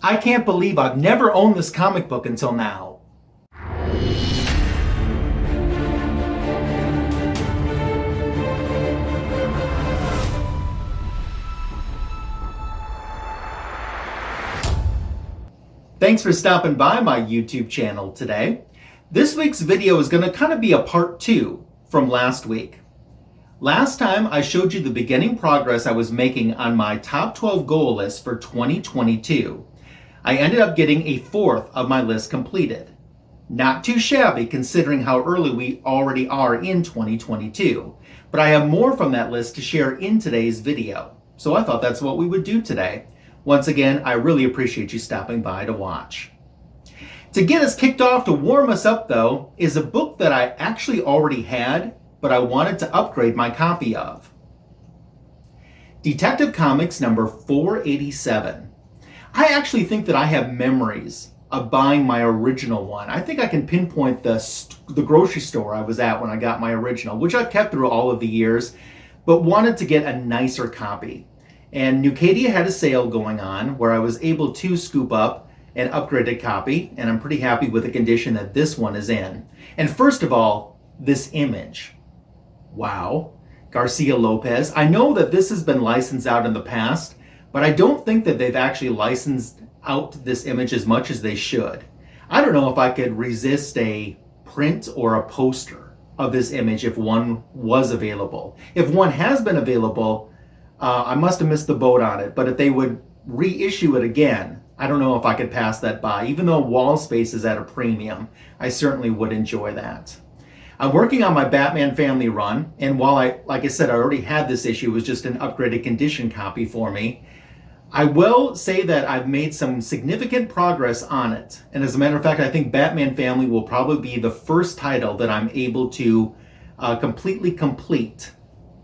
I can't believe I've never owned this comic book until now. Thanks for stopping by my YouTube channel today. This week's video is going to kind of be a part 2 from last week. Last time I showed you the beginning progress I was making on my top 12 goal list for 2022. I ended up getting a fourth of my list completed. Not too shabby considering how early we already are in 2022, but I have more from that list to share in today's video. So I thought that's what we would do today. Once again, I really appreciate you stopping by to watch. To get us kicked off, to warm us up though, is a book that I actually already had, but I wanted to upgrade my copy of. Detective Comics number 487. I actually think that I have memories of buying my original one. I think I can pinpoint the grocery store I was at when I got my original, which I've kept through all of the years, but wanted to get a nicer copy. And Nucadia had a sale going on where I was able to scoop up an upgraded copy, and I'm pretty happy with the condition that this one is in. And first of all, this image. Wow. Garcia Lopez. I know that this has been licensed out in the past, but I don't think that they've actually licensed out this image as much as they should. I don't know if I could resist a print or a poster of this image if one was available. If one has been available, I must have missed the boat on it, but if they would reissue it again, I don't know if I could pass that by. Even though wall space is at a premium, I certainly would enjoy that. I'm working on my Batman family run, and while like I said, I already had this issue, it was just an upgraded condition copy for me. I will say that I've made some significant progress on it. And as a matter of fact, I think Batman Family will probably be the first title that I'm able to completely complete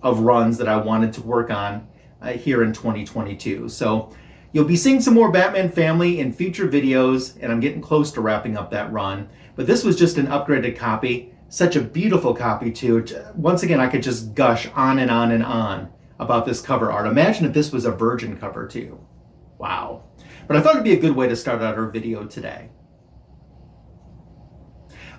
of runs that I wanted to work on here in 2022. So you'll be seeing some more Batman Family in future videos, and I'm getting close to wrapping up that run. But this was just an upgraded copy. Such a beautiful copy too. Once again, I could just gush on and on and on about this cover art. Imagine if this was a Virgin cover too. Wow. But I thought it'd be a good way to start out our video today.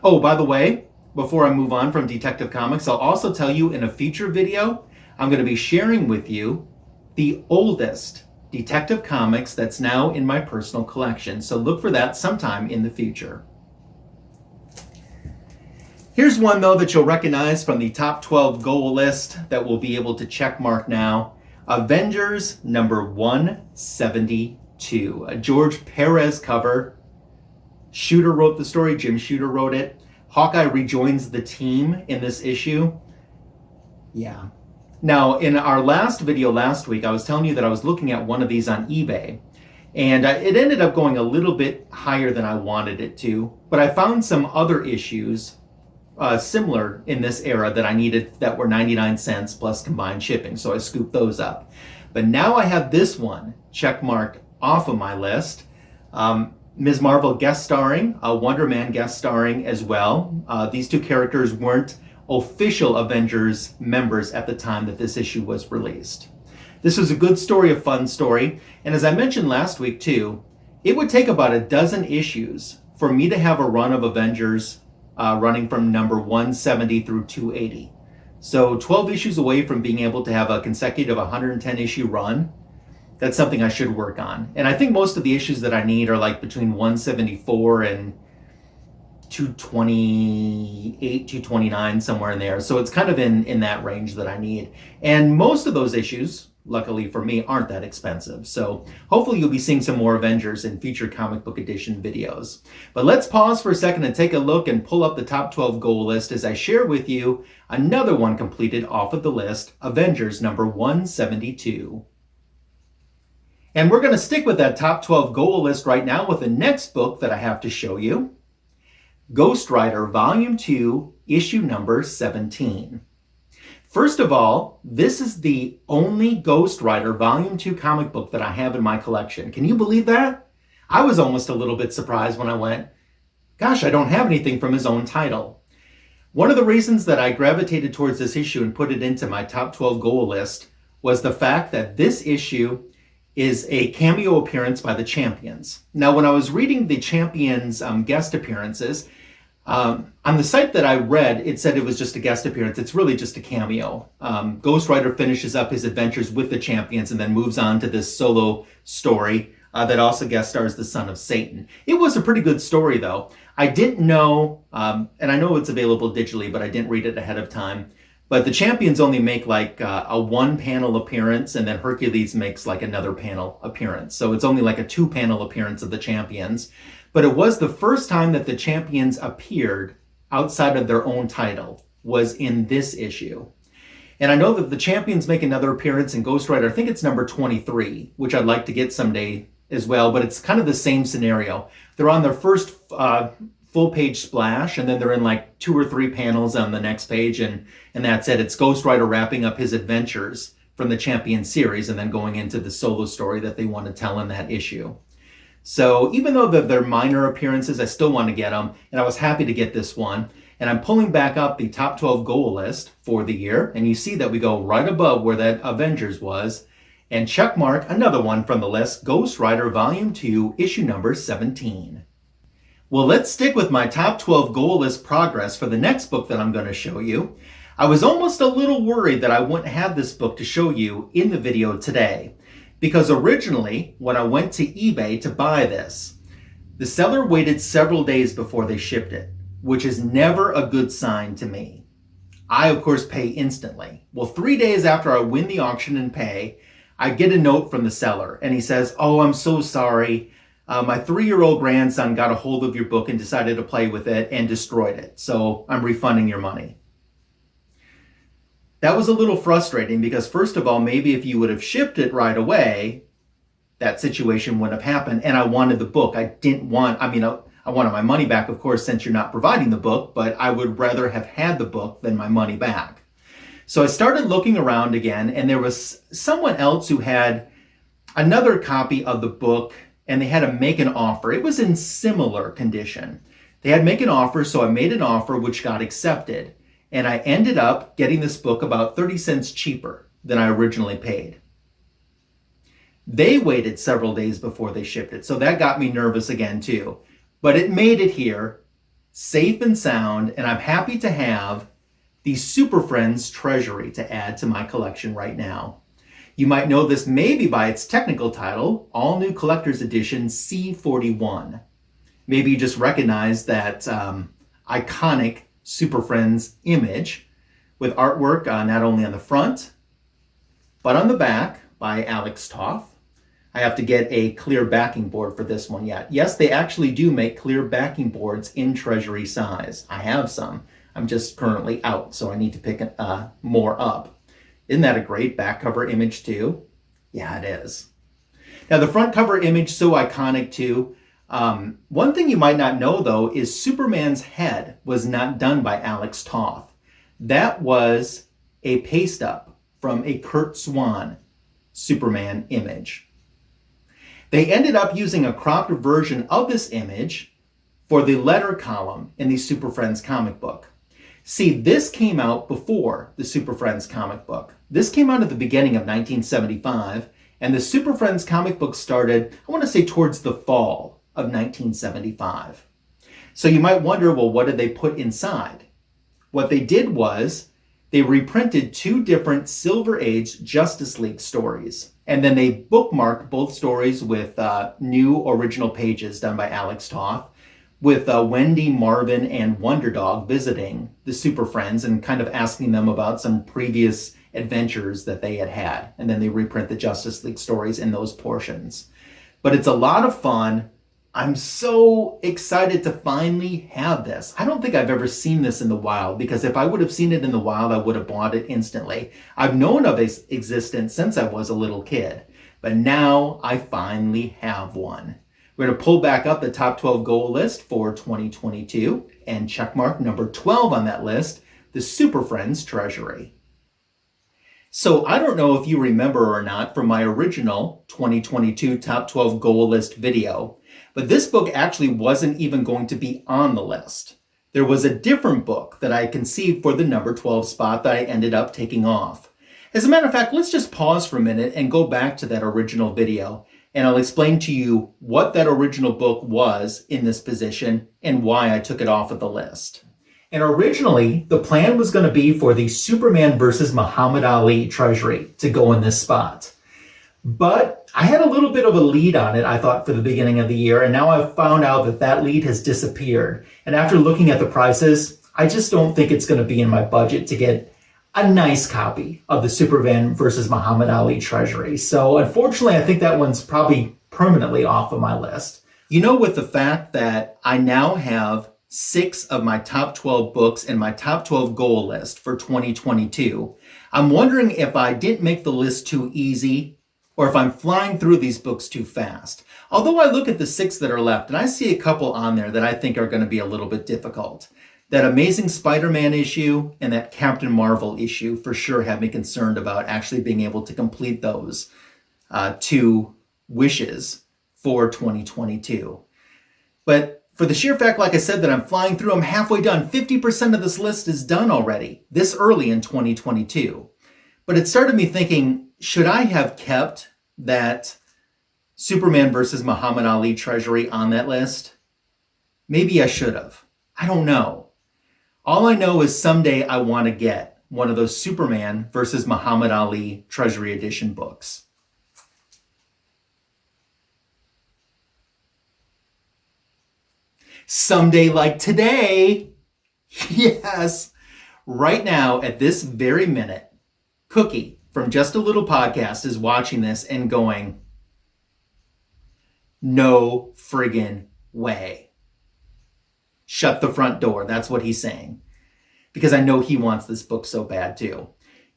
Oh, by the way, before I move on from Detective Comics, I'll also tell you in a future video, I'm going to be sharing with you the oldest Detective Comics that's now in my personal collection. So look for that sometime in the future. Here's one though that you'll recognize from the top 12 goal list that we'll be able to check mark now. Avengers number 172, a George Perez cover. Shooter wrote the story, Jim Shooter wrote it. Hawkeye rejoins the team in this issue. Yeah. Now, in our last video last week, I was telling you that I was looking at one of these on eBay, and it ended up going a little bit higher than I wanted it to, but I found some other issues similar in this era that I needed that were 99 cents plus combined shipping, so I scooped those up. But now I have this one check marked off of my list. Ms. Marvel guest starring, Wonder Man guest starring as well. These two characters weren't official Avengers members at the time that this issue was released. This was a good story, a fun story, and as I mentioned last week too, it would take about a dozen issues for me to have a run of Avengers running from number 170 through 280. So 12 issues away from being able to have a consecutive 110 issue run. That's something I should work on. And I think most of the issues that I need are like between 174 and 228, 229, somewhere in there. So it's kind of in that range that I need. And most of those issues, luckily for me, aren't that expensive. So hopefully you'll be seeing some more Avengers in future comic book edition videos. But let's pause for a second and take a look and pull up the top 12 goal list as I share with you another one completed off of the list, Avengers number 172. And we're going to stick with that top 12 goal list right now with the next book that I have to show you. Ghost Rider Volume 2, issue number 17. First of all, this is the only Ghost Rider Volume 2 comic book that I have in my collection. Can you believe that? I was almost a little bit surprised when I went, gosh, I don't have anything from his own title. One of the reasons that I gravitated towards this issue and put it into my top 12 goal list was the fact that this issue is a cameo appearance by the Champions. Now, when I was reading the Champions guest appearances, on the site that I read, it said it was just a guest appearance. It's really just a cameo. Ghost Rider finishes up his adventures with the Champions and then moves on to this solo story that also guest stars the son of Satan. It was a pretty good story, though. I didn't know, and I know it's available digitally, but I didn't read it ahead of time. But the Champions only make like a one-panel appearance, and then Hercules makes like another panel appearance. So it's only like a two-panel appearance of the Champions. But it was the first time that the Champions appeared outside of their own title, was in this issue. And I know that the Champions make another appearance in Ghost Rider. I think it's number 23, which I'd like to get someday as well. But it's kind of the same scenario. They're on their first full-page splash, and then they're in like 2 or 3 panels on the next page, and that's it. It's Ghost Rider wrapping up his adventures from the Champion series and then going into the solo story that they want to tell in that issue. So even though they're minor appearances, I still want to get them, and I was happy to get this one. And I'm pulling back up the top 12 goal list for the year, and you see that we go right above where that Avengers was, and check mark another one from the list, Ghost Rider Volume 2, issue number 17. Well, let's stick with my top 12 goal list progress for the next book that I'm going to show you. I was almost a little worried that I wouldn't have this book to show you in the video today, because originally, when I went to eBay to buy this, the seller waited several days before they shipped it, which is never a good sign to me. I, of course, pay instantly. Well, 3 days after I win the auction and pay, I get a note from the seller, and he says, "Oh, I'm so sorry. My 3-year-old grandson got a hold of your book and decided to play with it and destroyed it, so I'm refunding your money." That was a little frustrating because, first of all, maybe if you would have shipped it right away, that situation wouldn't have happened. And I wanted the book. I wanted my money back, of course, since you're not providing the book, but I would rather have had the book than my money back. So I started looking around again, and there was someone else who had another copy of the book, and they had to make an offer. It was in similar condition. They had to make an offer, so I made an offer which got accepted. And I ended up getting this book about 30 cents cheaper than I originally paid. They waited several days before they shipped it, so that got me nervous again too. But it made it here, safe and sound, and I'm happy to have the Superfriends Treasury to add to my collection right now. You might know this maybe by its technical title, All New Collector's Edition C41. Maybe you just recognize that iconic Superfriends image with artwork not only on the front, but on the back by Alex Toth. I have to get a clear backing board for this one yet. Yes, they actually do make clear backing boards in Treasury size. I have some. I'm just currently out, so I need to pick more up. Isn't that a great back cover image too? Yeah, it is. Now the front cover image, so iconic too. One thing you might not know though is Superman's head was not done by Alex Toth. That was a paste up from a Kurt Swan Superman image. They ended up using a cropped version of this image for the letter column in the Superfriends comic book. See, this came out before the Superfriends comic book. This came out at the beginning of 1975, and the Superfriends comic book started, I want to say, towards the fall of 1975. So you might wonder, well, what did they put inside? What they did was they reprinted 2 different Silver Age Justice League stories, and then they bookmarked both stories with new original pages done by Alex Toth, with Wendy, Marvin, and Wonder Dog visiting the Superfriends and kind of asking them about some previous adventures that they had had. And then they reprint the Justice League stories in those portions. But it's a lot of fun. I'm so excited to finally have this. I don't think I've ever seen this in the wild, because if I would have seen it in the wild, I would have bought it instantly. I've known of its existence since I was a little kid, but now I finally have one. We're going to pull back up the top 12 goal list for 2022 and checkmark number 12 on that list, the Superfriends Treasury. So I don't know if you remember or not from my original 2022 top 12 goal list video, but this book actually wasn't even going to be on the list. There was a different book that I conceived for the number 12 spot that I ended up taking off. As a matter of fact, let's just pause for a minute and go back to that original video, and I'll explain to you what that original book was in this position and why I took it off of the list. And originally, the plan was going to be for the Superman versus Muhammad Ali Treasury to go in this spot. But I had a little bit of a lead on it, I thought, for the beginning of the year, and now I've found out that that lead has disappeared. And after looking at the prices, I just don't think it's going to be in my budget to get a nice copy of the Superman versus Muhammad Ali Treasury. So unfortunately, I think that one's probably permanently off of my list. You know, with the fact that I now have 6 of my top 12 books in my top 12 goal list for 2022, I'm wondering if I didn't make the list too easy or if I'm flying through these books too fast. Although I look at the 6 that are left and I see a couple on there that I think are going to be a little bit difficult. That Amazing Spider-Man issue and that Captain Marvel issue for sure have me concerned about actually being able to complete those 2 wishes for 2022. But for the sheer fact, like I said, that I'm flying through, I'm halfway done. 50% of this list is done already, this early in 2022. But it started me thinking, should I have kept that Superman versus Muhammad Ali Treasury on that list? Maybe I should have. I don't know. All I know is someday I want to get one of those Superman versus Muhammad Ali Treasury Edition books. Someday like today. Yes. Right now, at this very minute, Cookie from Just a Little Podcast is watching this and going, no friggin' way. Shut the front door. That's what he's saying. Because I know he wants this book so bad too.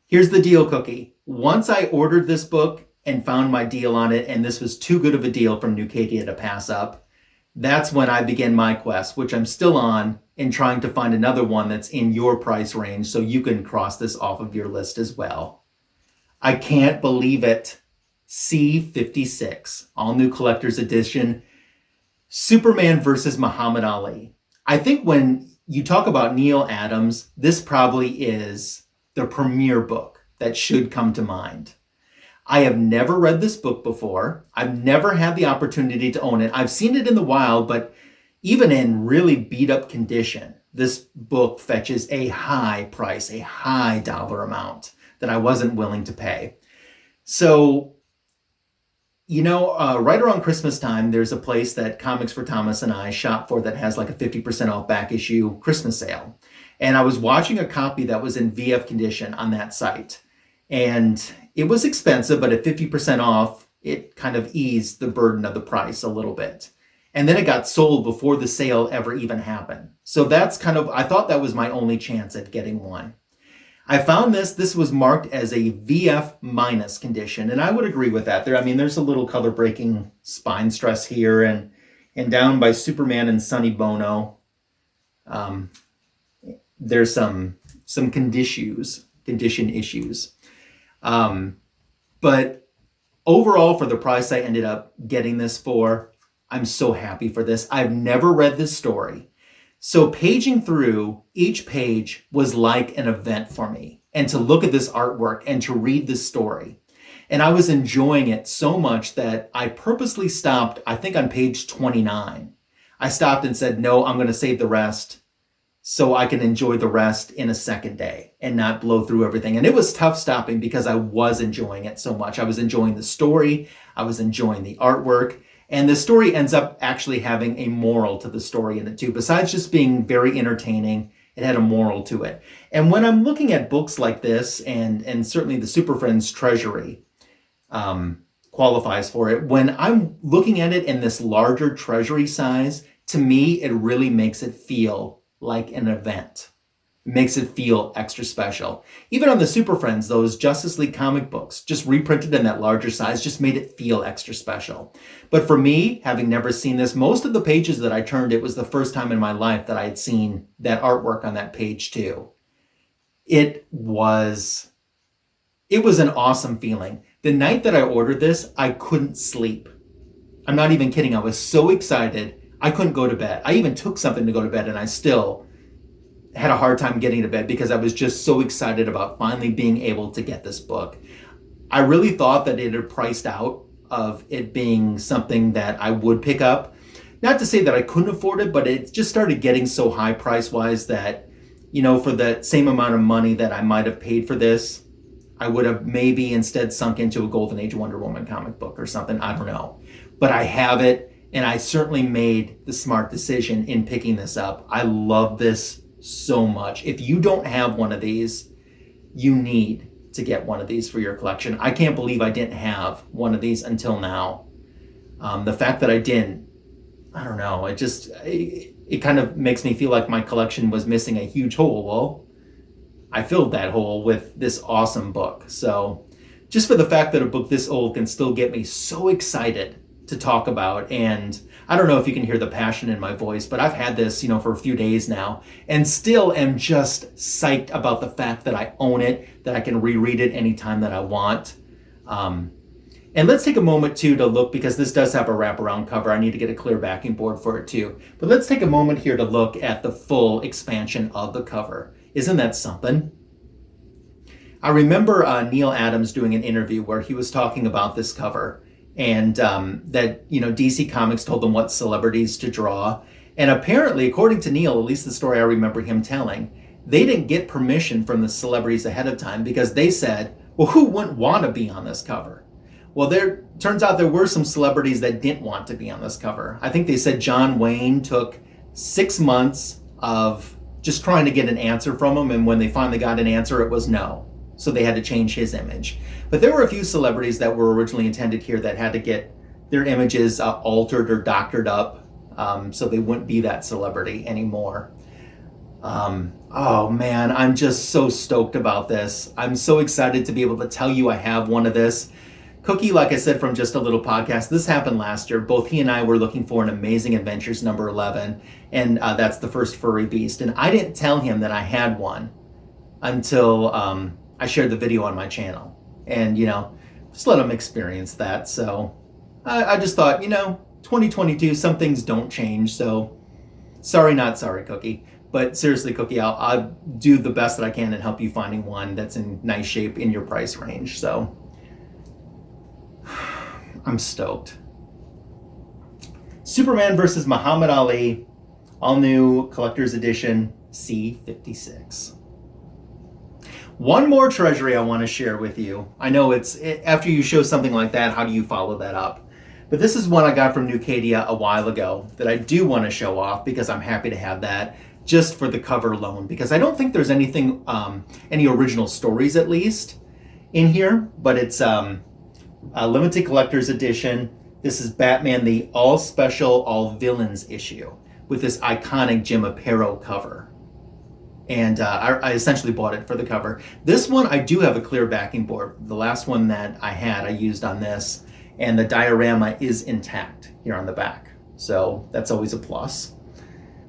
Here's the deal, Cookie. Once I ordered this book and found my deal on it, and this was too good of a deal from Nucadia to pass up, that's when I began my quest, which I'm still on, in trying to find another one that's in your price range so you can cross this off of your list as well. I can't believe it. C56, all new collector's edition, Superman versus Muhammad Ali. I think when you talk about Neil Adams, this probably is the premier book that should come to mind. I have never read this book before. I've never had the opportunity to own it. I've seen it in the wild, but even in really beat up condition, this book fetches a high price, a high dollar amount that I wasn't willing to pay. So, you know, right around Christmas time, there's a place that Comics for Thomas and I shop for that has like a 50% off back issue Christmas sale. And I was watching a copy that was in VF condition on that site. And it was expensive, but at 50% off, it kind of eased the burden of the price a little bit. And then it got sold before the sale ever even happened. So that's kind of, I thought that was my only chance at getting one. I found this was marked as a VF minus condition, and I would agree with that. There's a little color breaking spine stress here, and down by Superman and Sonny Bono, there's some condition issues. But overall, for the price I ended up getting this for, I'm so happy for this. I've never read this story. So paging through each page was like an event for me. And to look at this artwork and to read this story. And I was enjoying it so much that I purposely stopped, I think on page 29. I stopped and said, no, I'm going to save the rest so I can enjoy the rest in a second day and not blow through everything. And it was tough stopping because I was enjoying it so much. I was enjoying the story. I was enjoying the artwork. And the story ends up actually having a moral to the story in it too. Besides just being very entertaining, it had a moral to it. And when I'm looking at books like this, and certainly the Superfriends Treasury qualifies for it, when I'm looking at it in this larger treasury size, to me, it really makes it feel like an event. It makes it feel extra special. Even on the Superfriends, those Justice League comic books, just reprinted in that larger size, just made it feel extra special. But for me, having never seen this, most of the pages that I turned, it was the first time in my life that I had seen that artwork on that page too. It was an awesome feeling. The night that I ordered this, I couldn't sleep. I'm not even kidding. I was so excited. I couldn't go to bed. I even took something to go to bed, and I still had a hard time getting to bed because I was just so excited about finally being able to get this book. I really thought that it had priced out of it being something that I would pick up. Not to say that I couldn't afford it, but it just started getting so high price-wise that, for the same amount of money that I might have paid for this, I would have maybe instead sunk into a Golden Age Wonder Woman comic book or something. I don't know. But I have it, and I certainly made the smart decision in picking this up. I love this so much. If you don't have one of these, you need to get one of these for your collection. I can't believe I didn't have one of these until now. The fact that I didn't, I don't know, it kind of makes me feel like my collection was missing a huge hole. Well, I filled that hole with this awesome book. So just for the fact that a book this old can still get me so excited to talk about, and I don't know if you can hear the passion in my voice, but I've had this, for a few days now, and still am just psyched about the fact that I own it, that I can reread it anytime that I want. And let's take a moment too to look, because this does have a wraparound cover. I need to get a clear backing board for it too. But let's take a moment here to look at the full expansion of the cover. Isn't that something? I remember Neil Adams doing an interview where he was talking about this cover, and that DC Comics told them what celebrities to draw. And apparently, according to Neil, at least the story I remember him telling, they didn't get permission from the celebrities ahead of time because they said, well, who wouldn't want to be on this cover? Well, turns out there were some celebrities that didn't want to be on this cover. I think they said John Wayne took 6 months of just trying to get an answer from him, and when they finally got an answer, it was no. So they had to change his image. But there were a few celebrities that were originally intended here that had to get their images altered or doctored up, so they wouldn't be that celebrity anymore. Oh man, I'm just so stoked about this. I'm so excited to be able to tell you I have one of this. Cookie, like I said, from Just a Little Podcast, this happened last year. Both he and I were looking for an Amazing Adventures number 11, and that's the first furry beast. And I didn't tell him that I had one until I shared the video on my channel. And, just let him experience that. So I just thought, 2022, some things don't change. So sorry, not sorry, Cookie. But seriously, Cookie, I'll do the best that I can and help you finding one that's in nice shape in your price range. So I'm stoked. Superman versus Muhammad Ali, all new collector's edition, C56. One more Treasury I want to share with you. I know after you show something like that, how do you follow that up? But this is one I got from Nucadia a while ago that I do want to show off because I'm happy to have that just for the cover alone, because I don't think there's anything, any original stories at least in here, but it's a limited collector's edition. This is Batman, the all special, all villains issue with this iconic Jim Aparo cover. And I essentially bought it for the cover. This one, I do have a clear backing board. The last one that I had, I used on this, and the diorama is intact here on the back. So that's always a plus.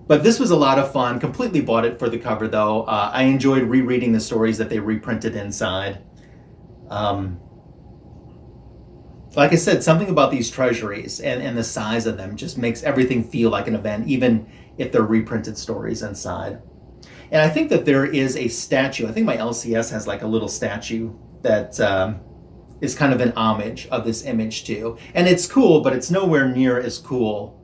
But this was a lot of fun. Completely bought it for the cover though. I enjoyed rereading the stories that they reprinted inside. Like I said, something about these treasuries and the size of them just makes everything feel like an event, even if they're reprinted stories inside. And I think that there is a statue. I think my LCS has like a little statue that is kind of an homage of this image too. And it's cool, but it's nowhere near as cool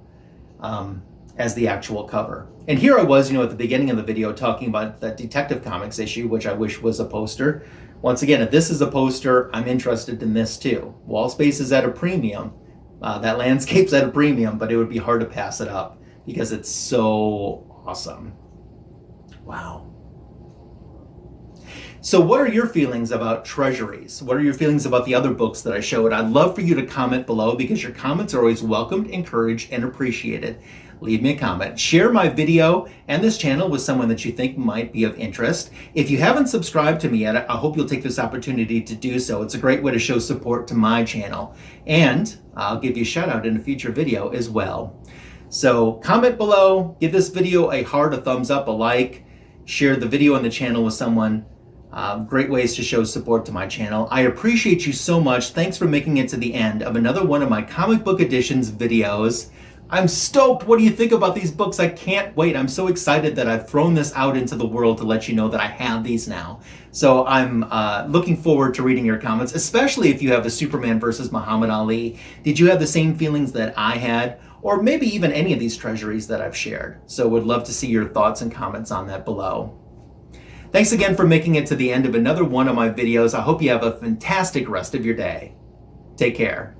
as the actual cover. And here I was, at the beginning of the video talking about the Detective Comics issue, which I wish was a poster. Once again, if this is a poster, I'm interested in this too. Wall space is at a premium. That landscape's at a premium, but it would be hard to pass it up because it's so awesome. Wow. So what are your feelings about Treasuries? What are your feelings about the other books that I showed? I'd love for you to comment below because your comments are always welcomed, encouraged, and appreciated. Leave me a comment. Share my video and this channel with someone that you think might be of interest. If you haven't subscribed to me yet, I hope you'll take this opportunity to do so. It's a great way to show support to my channel. And I'll give you a shout out in a future video as well. So comment below, give this video a heart, a thumbs up, a like, share the video on the channel with someone. Great ways to show support to my channel. I appreciate you so much. Thanks for making it to the end of another one of my comic book editions videos. I'm stoked. What do you think about these books? I can't wait. I'm so excited that I've thrown this out into the world to let you know that I have these now. So I'm looking forward to reading your comments, especially if you have the Superman versus Muhammad Ali. Did you have the same feelings that I had? Or maybe even any of these treasuries that I've shared. So would love to see your thoughts and comments on that below. Thanks again for making it to the end of another one of my videos. I hope you have a fantastic rest of your day. Take care.